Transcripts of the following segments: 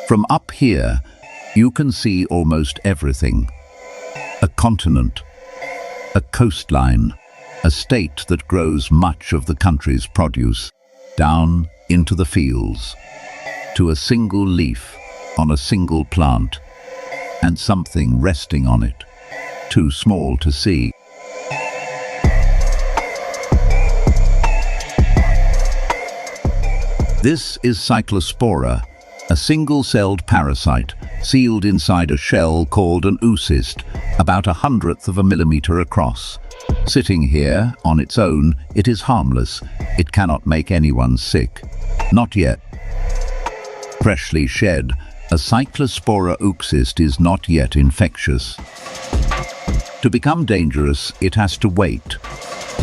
From up here, you can see almost everything. A continent, a coastline, a state that grows much of the country's produce, down into the fields, to a single leaf on a single plant, and something resting on it, too small to see. This is Cyclospora, a single-celled parasite sealed inside a shell called an oocyst, about 1/100th of a millimeter across. Sitting here on its own, it is harmless. It cannot make anyone sick. Not yet. Freshly shed, a Cyclospora oocyst is not yet infectious. To become dangerous, it has to wait.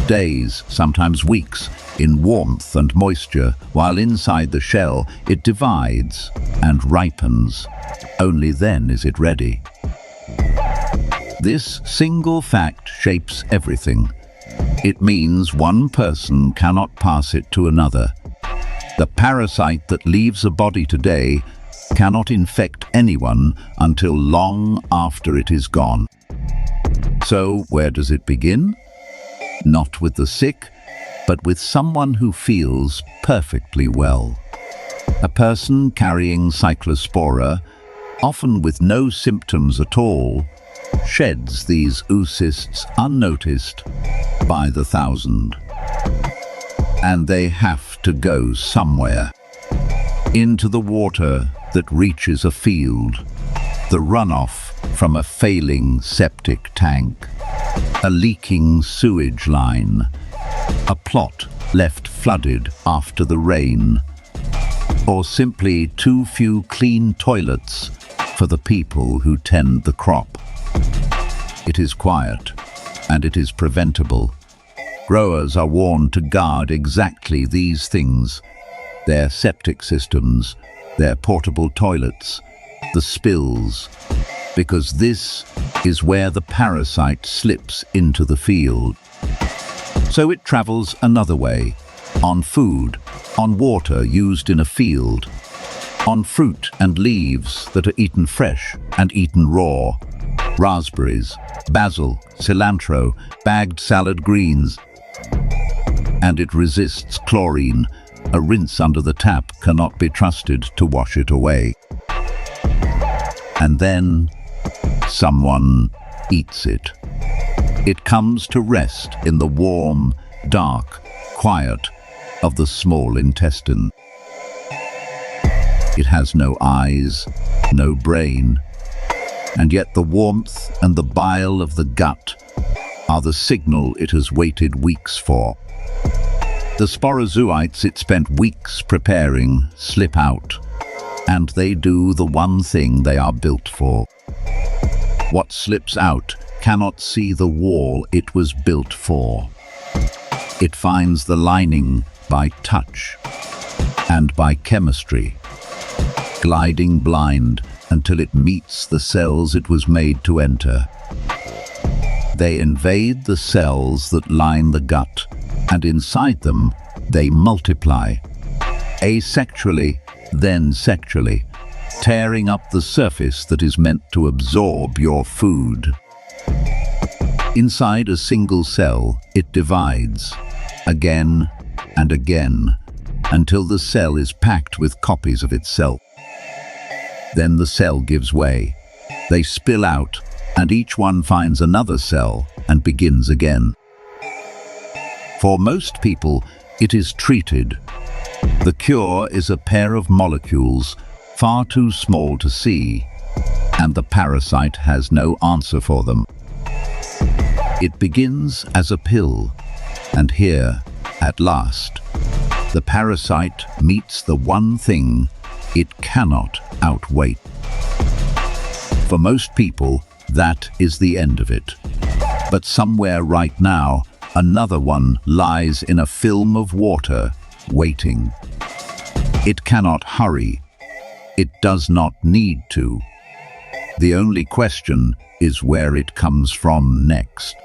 Days, sometimes weeks, in warmth and moisture, while inside the shell it divides and ripens. Only then is it ready. This single fact shapes everything. It means one person cannot pass it to another. The parasite that leaves a body today cannot infect anyone until long after it is gone. So where does it begin? Not with the sick, but with someone who feels perfectly well. A person carrying Cyclospora, often with no symptoms at all, sheds these oocysts unnoticed by the thousand. And they have to go somewhere. Into the water that reaches a field, the runoff from a failing septic tank, a leaking sewage line, a plot left flooded after the rain, or simply too few clean toilets for the people who tend the crop. It is quiet, and it is preventable. Growers are warned to guard exactly these things: their septic systems, their portable toilets, the spills, because this is where the parasite slips into the field. So it travels another way, on food, on water used in a field, on fruit and leaves that are eaten fresh and eaten raw, raspberries, basil, cilantro, bagged salad greens. And it resists chlorine. A rinse under the tap cannot be trusted to wash it away. And then someone eats it. It comes to rest in the warm, dark, quiet of the small intestine. It has no eyes, no brain, and yet the warmth and the bile of the gut are the signal it has waited weeks for. The sporozoites it spent weeks preparing slip out, and they do the one thing they are built for. What slips out cannot see the wall it was built for. It finds the lining by touch and by chemistry, gliding blind until it meets the cells it was made to enter. They invade the cells that line the gut, and inside them they multiply, asexually, then sexually, tearing up the surface that is meant to absorb your food. Inside a single cell, it divides, again and again, until the cell is packed with copies of itself. Then the cell gives way. They spill out, and each one finds another cell and begins again. For most people, it is treated. The cure is a pair of molecules far too small to see, and the parasite has no answer for them. It begins as a pill, and here, at last, the parasite meets the one thing it cannot outweigh. For most people, that is the end of it. But somewhere right now, another one lies in a film of water, waiting. It cannot hurry. It does not need to. The only question is where it comes from next.